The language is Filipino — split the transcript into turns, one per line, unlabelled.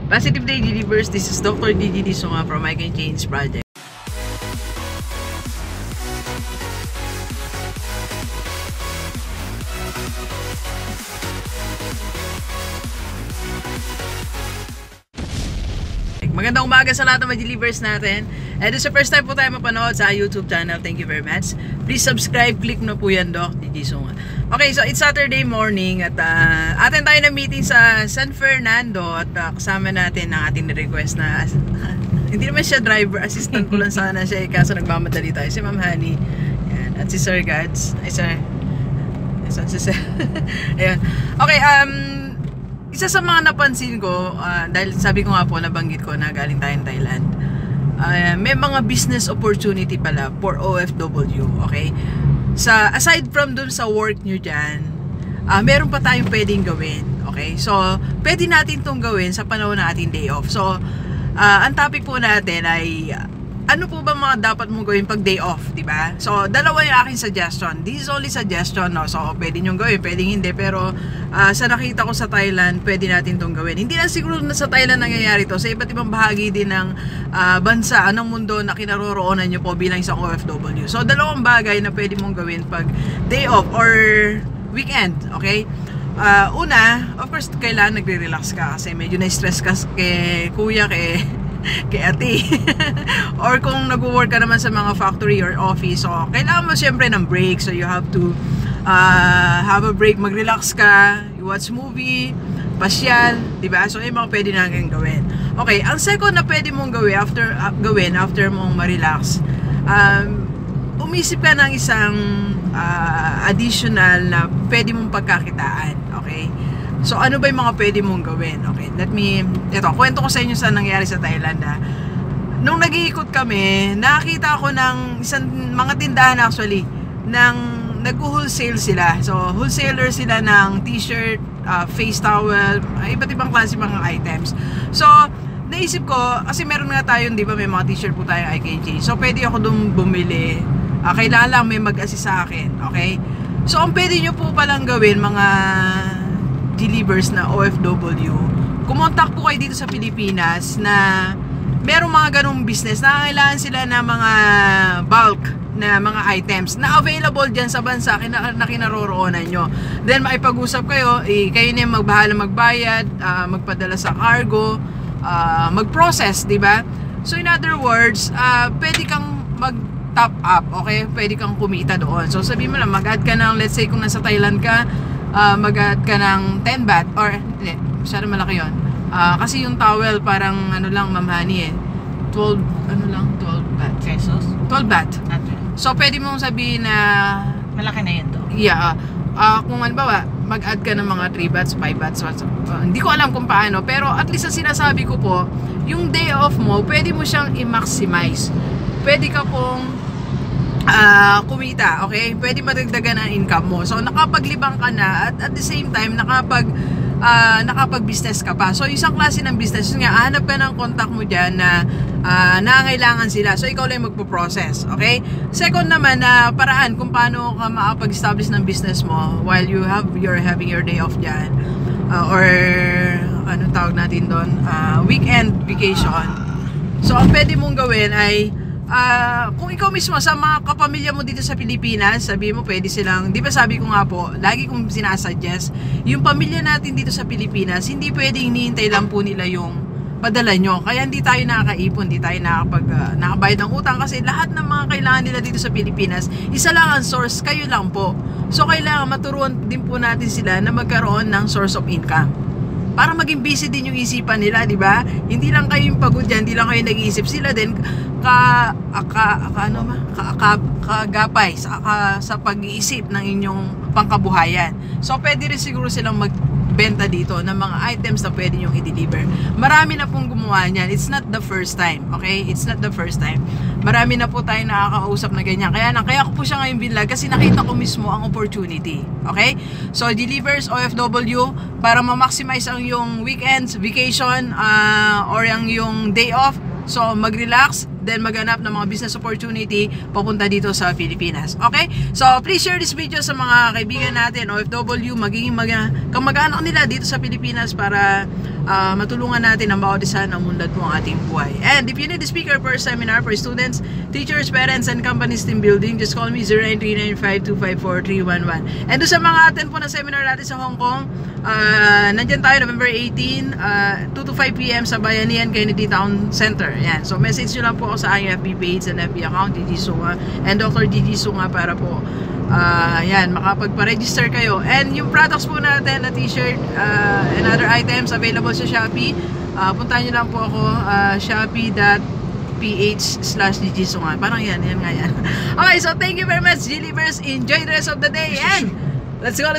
Positive Day Delivers. This is Dr. DDD Songa from I Can Change Project. Magandang umaga sa lahat ng mga delivers natin. And sa first time po tayo mapanood sa YouTube channel, thank you very much. Please subscribe, click na po yan, Doc DD Songa. Okay, so it's Saturday morning at atin tayo na meeting sa San Fernando at kasama natin ang ating request na hindi naman siya driver, assistant ko lang sana siya, kaso nagmamadali tayo. Si Ma'am Honey, yan, at si Sir Gads. Ay, Sir. Saan si Sir? Ayun. Okay, isa sa mga napansin ko, dahil sabi ko nga po, nabanggit ko na galing tayong Thailand, may mga business opportunity pala for OFW, okay? Aside from dun sa work nyo dyan, meron pa tayong pwedeng gawin, okay? So, pwede natin itong gawin sa panahon ng ating day off. So, ang topic po natin ay, ano po ba mga dapat mong gawin pag day off, diba? So, dalawa yung aking suggestion. This is only suggestion, no? So, pwede nyo gawin, pwede hindi. Pero, sa nakita ko sa Thailand, pwede natin itong gawin. Hindi lang siguro na sa Thailand nangyayari to. Sa iba't ibang bahagi din ng bansa, ng mundo na kinaroroonan nyo po bilang isang OFW. So, dalawang bagay na pwede mong gawin pag day off or weekend, okay? Una, of course, kailangan nagre-relax ka kasi medyo na-stress ka kay kuya, kay ate. Or kung nag-work ka naman sa mga factory or office, so kailangan mo syempre ng break. So you have to have a break, mag-relax ka, you watch movie, pasyal, diba? So yung mga pwede natin gawin. Okay, ang second na pwede mong gawin after mong ma-relax, umisip ka ng isang additional na pwede mong pagkakitaan, okay? So, ano ba yung mga pwede mong gawin? Okay, kwento ko sa inyo saan nangyari sa Thailand, Nung nag-iikot kami, nakita ako ng mga tindahan actually, nag-wholesale sila. So, wholesaler sila ng t-shirt, face towel, iba't ibang klase mga items. So, naisip ko, kasi meron nga tayo, di ba, may mga t-shirt po tayo I Can Change. So, pwede ako dun bumili. Kailangan lang may mag-assist sa akin, okay? So, ang pwede nyo po palang gawin, mga delivers na OFW, kumontak po kayo dito sa Pilipinas na merong mga ganong business na kailangan sila na mga bulk na mga items na available dyan sa bansa na kinaroroonan nyo. Then maipag-usap kayo, kayo na yung magbayad, magpadala sa cargo, mag-process, diba? So in other words, pwede kang mag-top up, okay? Pwede kang kumita doon. So sabihin mo lang, mag-add ka ng, let's say kung nasa Thailand ka, mag-add ka ng 10 baht or hindi, masyado malaki yun, kasi yung towel parang ano lang, Ma'am Honey, 12 baht pesos, 12 baht. So pwede mong sabihin na
malaki na yun to.
Yeah, kung halimbawa mag-add ka ng mga 3 bahts, 5 bahts, hindi ko alam kung paano, pero at least ang sinasabi ko po, yung day off mo pwede mo siyang i-maximize. Pwede ka pong kumita, okay? Pwede madagdagan ang income mo. So, nakapaglibang ka na at the same time, nakapag-business ka pa. So, isang klase ng business, nga, hanap ka ng contact mo dyan na nangangailangan sila. So, ikaw lang magpo-process, okay? Second naman, na paraan kung paano ka makapag-establish ng business mo while you're having your day off dyan. Or, ano tawag natin doon? Weekend vacation. So, ang pwede mong gawin ay kung ikaw mismo sa mga kapamilya mo dito sa Pilipinas, sabi mo pwede silang, di ba sabi ko nga po, lagi kong sinasuggest, yung pamilya natin dito sa Pilipinas, hindi pwedeng hinihintay lang po nila yung padala nyo. Kaya hindi tayo nakakaipon, hindi tayo nakabayad ng utang kasi lahat ng mga kailangan nila dito sa Pilipinas, isa lang ang source, kayo lang po. So kailangan maturuan din po natin sila na magkaroon ng source of income. Para maging busy din yung isipan nila, di ba? Hindi lang kayo yung pagod yan, hindi lang kayo nag-iisip, sila din kagapay sa pag-iisip ng inyong pangkabuhayan. So pwede rin siguro silang magbenta dito ng mga items na pwede nyong i-deliver. Marami na pong gumawa niyan. It's not the first time, okay? It's not the first time. Marami na po tayong nakakausap na ganyan. Kaya ko po siya ngayon binlag kasi nakita ko mismo ang opportunity, okay? So delivers OFW para ma-maximize ang yung weekends, vacation, or yung day off. So mag-relax, then maghanap ng mga business opportunity papunta dito sa Pilipinas. Okay? So, please share this video sa mga kaibigan natin, OFW, magiging kamag-anak nila dito sa Pilipinas para matulungan natin ang bawat isa na mundat mo ang ating buhay. And if you need a speaker for a seminar for students, teachers, parents, and companies team building, just call me 093952543111. And doon sa mga attend po na seminar natin sa Hong Kong, nandyan tayo November 18, 2 to 5 p.m. sa Bayanihan Kennedy Town Center. Yan. So message nyo lang po ako sa aking FB page and FB account, Gigi Sunga and Dr. Gigi Sunga para po yan, makapagpa-register kayo. And yung products po natin na t-shirt and other items available sa Shopee, puntahan nyo lang po ako, shopee.ph/Gigi-Sunga. Parang yan nga yan. Okay, so thank you very much, G-Livers. Enjoy the rest of the day and let's go!